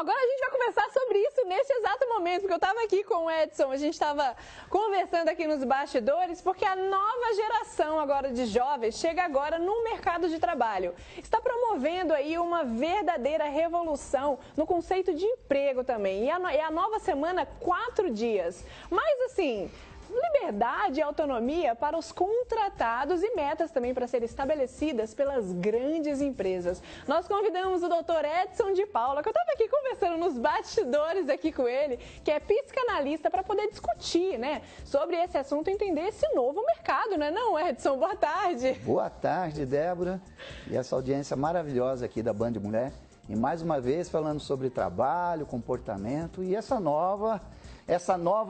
agora a gente vai conversar sobre isso neste exato momento, porque eu estava aqui com o Edson, a gente estava conversando aqui nos bastidores, porque a nova geração agora de jovens chega agora no mercado de trabalho. Está promovendo aí uma verdadeira revolução no conceito de emprego também. E a nova semana, 4 dias. Mas assim, liberdade e autonomia para os contratados e metas também para serem estabelecidas pelas grandes empresas. Nós convidamos o Dr. Edson de Paula, que eu estava aqui conversando nos bastidores aqui com ele, que é psicanalista, para poder discutir, né, sobre esse assunto e entender esse novo mercado, né, não, Edson? Boa tarde. Boa tarde, Débora, e essa audiência maravilhosa aqui da Band Mulher. E mais uma vez falando sobre trabalho, comportamento e essa nova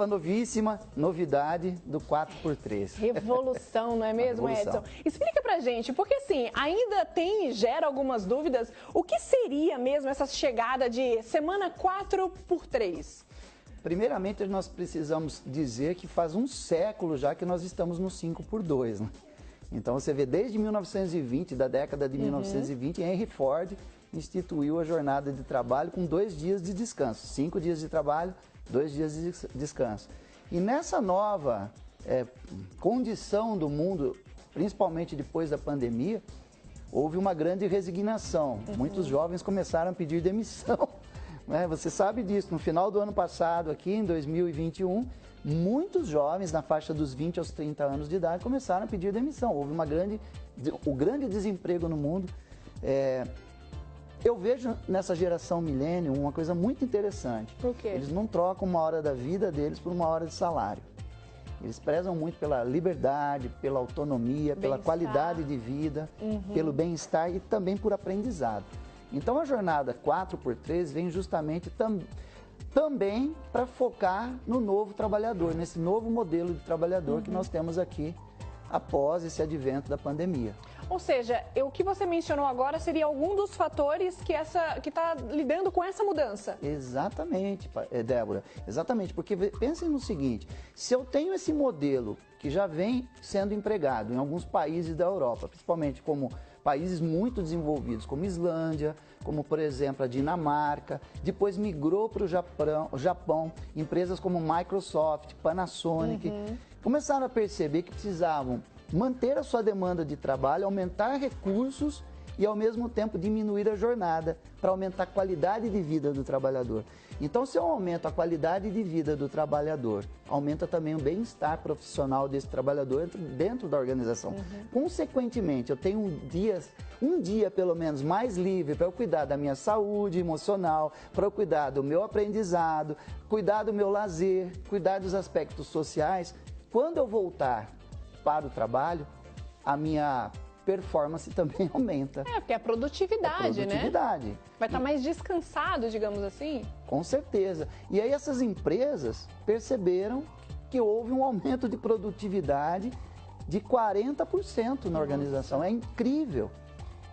novíssima novidade do 4x3. Revolução, não é mesmo, Edson? Explica pra gente, porque assim, ainda gera algumas dúvidas, o que seria mesmo essa chegada de semana 4x3? Primeiramente, nós precisamos dizer que faz um século já que nós estamos no 5x2, né? Então você vê desde 1920, da década de 1920, Henry Ford instituiu a jornada de trabalho com 2 dias de descanso, 5 dias de trabalho, 2 dias de descanso. E nessa nova condição do mundo, principalmente depois da pandemia, houve uma grande resignação. Muitos jovens começaram a pedir demissão. Né? Você sabe disso, no final do ano passado, aqui em 2021, muitos jovens na faixa dos 20 aos 30 anos de idade começaram a pedir demissão. Houve o grande desemprego no mundo. Eu vejo nessa geração milênio uma coisa muito interessante. Por quê? Eles não trocam uma hora da vida deles por uma hora de salário. Eles prezam muito pela liberdade, pela autonomia, pela qualidade de vida, pelo bem-estar e também por aprendizado. Então a jornada 4x3 vem justamente também para focar no novo trabalhador, nesse novo modelo de trabalhador que nós temos aqui após esse advento da pandemia. Ou seja, o que você mencionou agora seria algum dos fatores que está lidando com essa mudança? Exatamente, Débora. Exatamente, porque pensem no seguinte, se eu tenho esse modelo que já vem sendo empregado em alguns países da Europa, principalmente como países muito desenvolvidos, como Islândia, como por exemplo a Dinamarca, depois migrou para o Japão, empresas como Microsoft, Panasonic, começaram a perceber que precisavam manter a sua demanda de trabalho, aumentar recursos e ao mesmo tempo diminuir a jornada para aumentar a qualidade de vida do trabalhador. Então, se eu aumento a qualidade de vida do trabalhador, aumenta também o bem-estar profissional desse trabalhador dentro da organização. Consequentemente, eu tenho um dia pelo menos mais livre para eu cuidar da minha saúde emocional, para eu cuidar do meu aprendizado, cuidar do meu lazer, cuidar dos aspectos sociais. Quando eu voltar para o trabalho, a minha performance também aumenta. Porque é a produtividade, né? Vai estar mais descansado, digamos assim? Com certeza. E aí essas empresas perceberam que houve um aumento de produtividade de 40% na organização. É incrível.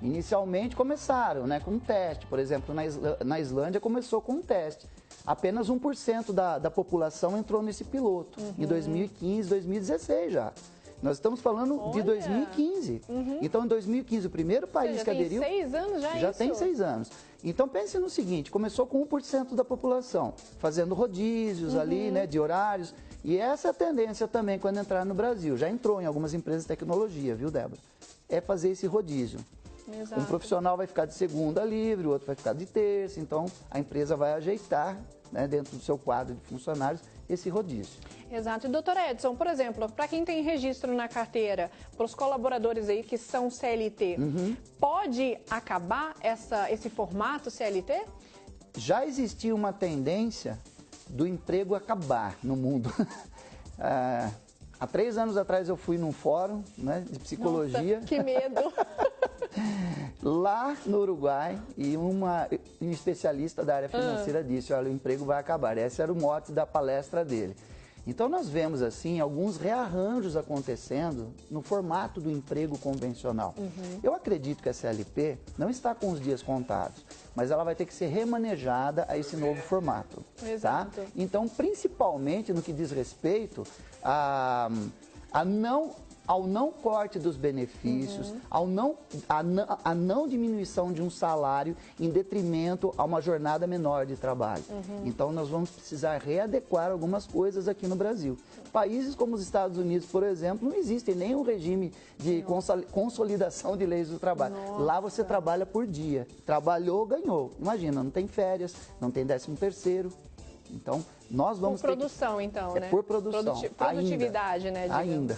Inicialmente começaram, né, com um teste. Por exemplo, na Islândia começou com um teste. Apenas 1% da população entrou nesse piloto. Em 2015, 2016 já. Nós estamos falando de 2015. Então, em 2015, o primeiro país que aderiu... Já tem 6 anos já Já tem 6 anos. Então, pense no seguinte, começou com 1% da população, fazendo rodízios ali, né, de horários. E essa é a tendência também quando entrar no Brasil. Já entrou em algumas empresas de tecnologia, viu, Débora? É fazer esse rodízio. Exato. Um profissional vai ficar de segunda livre, o outro vai ficar de terça. Então, a empresa vai ajeitar, né, dentro do seu quadro de funcionários, esse rodízio. Exato. E, doutor Edson, por exemplo, para quem tem registro na carteira, para os colaboradores aí que são CLT, pode acabar esse formato CLT? Já existia uma tendência do emprego acabar no mundo. Há 3 anos atrás eu fui num fórum, né, de psicologia. Nossa, que medo! Lá no Uruguai, e um especialista da área financeira disse, olha, o emprego vai acabar. Esse era o mote da palestra dele. Então nós vemos assim alguns rearranjos acontecendo no formato do emprego convencional. Eu acredito que a CLT não está com os dias contados, mas ela vai ter que ser remanejada a esse novo formato. Exato. Tá? Então, principalmente no que diz respeito a não ao não corte dos benefícios, à não diminuição de um salário em detrimento a uma jornada menor de trabalho. Então, nós vamos precisar readequar algumas coisas aqui no Brasil. Países como os Estados Unidos, por exemplo, não existe nenhum regime de consolidação de leis do trabalho. Lá você trabalha por dia. Trabalhou, ganhou. Imagina, não tem férias, não tem 13º. Então, nós vamos por produção, então, né? Por produção. Produtividade, ainda, né? Digamos. Ainda.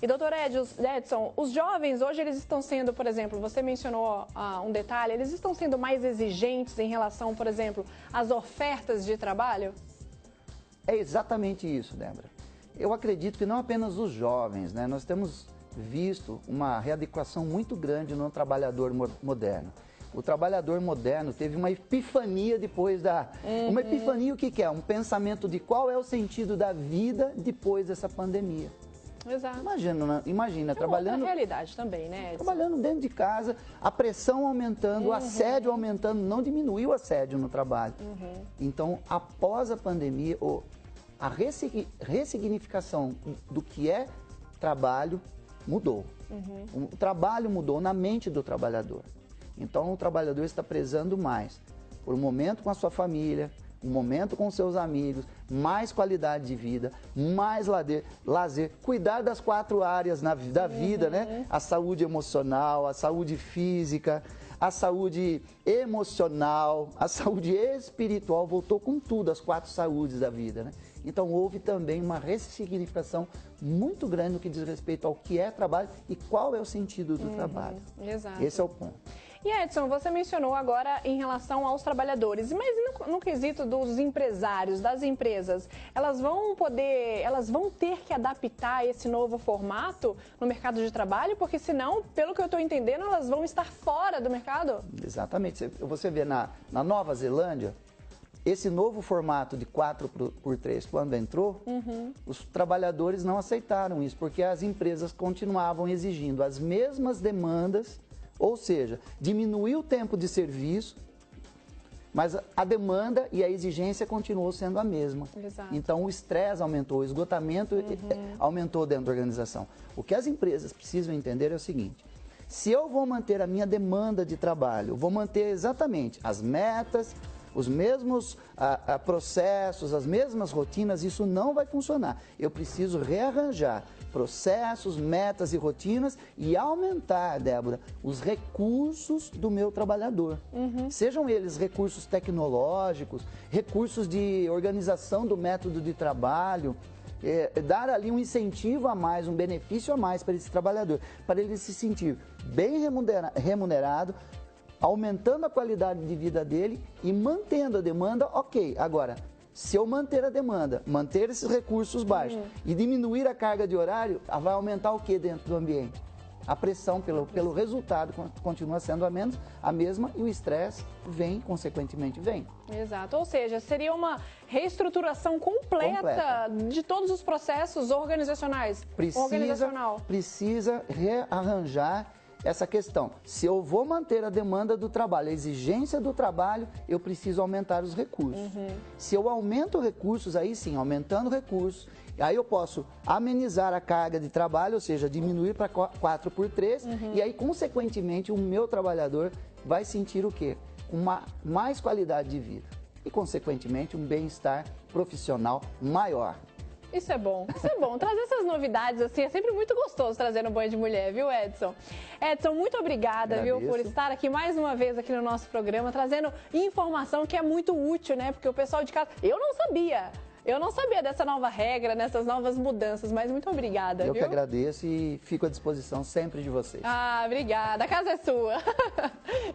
E, doutor Edson, os jovens hoje, eles estão sendo, por exemplo, você mencionou um detalhe, eles estão sendo mais exigentes em relação, por exemplo, às ofertas de trabalho? É exatamente isso, Débora. Eu acredito que não apenas os jovens, né? Nós temos visto uma readequação muito grande no trabalhador moderno. O trabalhador moderno teve uma epifania depois da... Uma epifania, o que é? Um pensamento de qual é o sentido da vida depois dessa pandemia. Exato. Imagina trabalhando... outra realidade também, né, Edson? Trabalhando dentro de casa, a pressão aumentando, o assédio aumentando, não diminuiu o assédio no trabalho. Então, após a pandemia, a ressignificação do que é trabalho mudou. O trabalho mudou na mente do trabalhador. Então, o trabalhador está prezando mais por um momento com a sua família, um momento com seus amigos, mais qualidade de vida, mais lazer, cuidar das 4 áreas da vida, né? A saúde emocional, a saúde física, a saúde emocional, a saúde espiritual, voltou com tudo, as 4 saúdes da vida, né? Então, houve também uma ressignificação muito grande no que diz respeito ao que é trabalho e qual é o sentido do trabalho. Exato. Esse é o ponto. E, Edson, você mencionou agora em relação aos trabalhadores, mas no quesito dos empresários, das empresas, elas vão ter que adaptar esse novo formato no mercado de trabalho? Porque senão, pelo que eu estou entendendo, elas vão estar fora do mercado? Exatamente. Você vê na Nova Zelândia, esse novo formato de 4x3, quando entrou, os trabalhadores não aceitaram isso, porque as empresas continuavam exigindo as mesmas demandas, ou seja, diminuiu o tempo de serviço, mas a demanda e a exigência continuou sendo a mesma. Exato. Então, o estresse aumentou, o esgotamento aumentou dentro da organização. O que as empresas precisam entender é o seguinte: se eu vou manter a minha demanda de trabalho, vou manter exatamente as metas, os mesmos processos, as mesmas rotinas, isso não vai funcionar. Eu preciso rearranjar processos, metas e rotinas e aumentar, Débora, os recursos do meu trabalhador. Sejam eles recursos tecnológicos, recursos de organização do método de trabalho, dar ali um incentivo a mais, um benefício a mais para esse trabalhador, para ele se sentir bem remunerado, aumentando a qualidade de vida dele e mantendo a demanda, ok. Agora, se eu manter a demanda, manter esses recursos baixos e diminuir a carga de horário, vai aumentar o que dentro do ambiente? A pressão pelo resultado continua sendo a mesma e o estresse consequentemente vem. Exato, ou seja, seria uma reestruturação completa de todos os processos organizacionais. Precisa rearranjar essa questão. Se eu vou manter a demanda do trabalho, a exigência do trabalho, eu preciso aumentar os recursos. Se eu aumento recursos, aí sim, aumentando recursos, aí eu posso amenizar a carga de trabalho, ou seja, diminuir para 4x3, e aí, consequentemente, o meu trabalhador vai sentir o quê? Uma mais qualidade de vida e, consequentemente, um bem-estar profissional maior. Isso é bom, Trazer essas novidades, assim, é sempre muito gostoso trazer no Banho de Mulher, viu, Edson? Edson, muito obrigada, viu, por estar aqui mais uma vez aqui no nosso programa, trazendo informação que é muito útil, né? Porque o pessoal de casa... Eu não sabia dessa nova regra, dessas novas mudanças, mas muito obrigada, viu? Eu que agradeço e fico à disposição sempre de vocês. Obrigada. A casa é sua.